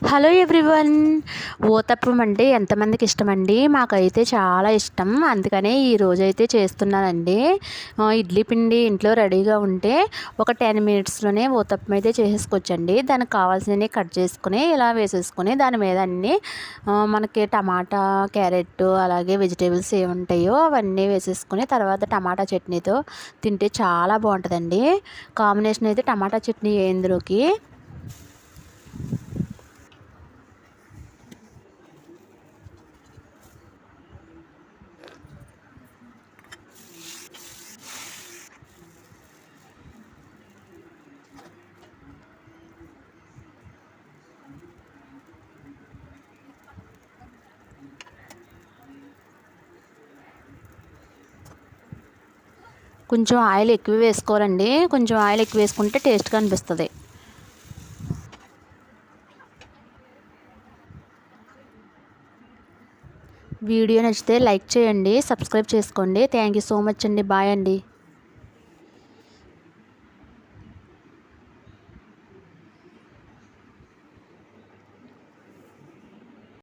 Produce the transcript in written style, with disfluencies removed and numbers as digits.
Hello everyone. Uttapam అంటే ఎంతమందికి ఇష్టమండి? మాకైతే చాలా ఇష్టం. అందుకనే ఈరోజైతే చేస్తున్నానండి. ఇడ్లీ పిండి ఇంట్లో రెడీగా ఉంటే ఒక 10 మినిట్స్లోనే ఊతప్పం అయితే చేసేసుకోవచ్చండి. దానికి కావాల్సినవి కట్ చేసుకుని ఇలా వేసేసుకుని దాని మీద అన్నీ మనకి టమాటా, క్యారెట్ అలాగే వెజిటేబుల్స్ ఏముంటాయో అవన్నీ వేసేసుకుని తర్వాత టమాటా చట్నీతో తింటే చాలా బాగుంటుందండి. కాంబినేషన్ అయితే టమాటా చట్నీ ఇందులోకి. కొంచెం ఆయిల్ ఎక్కువ వేసుకోవాలండి. కొంచెం ఆయిల్ ఎక్కువ వేసుకుంటే టేస్ట్గా అనిపిస్తుంది. వీడియో నచ్చితే లైక్ చేయండి, సబ్స్క్రైబ్ చేసుకోండి. థ్యాంక్ యూ సో మచ్ అండి. బాయ్ అండి.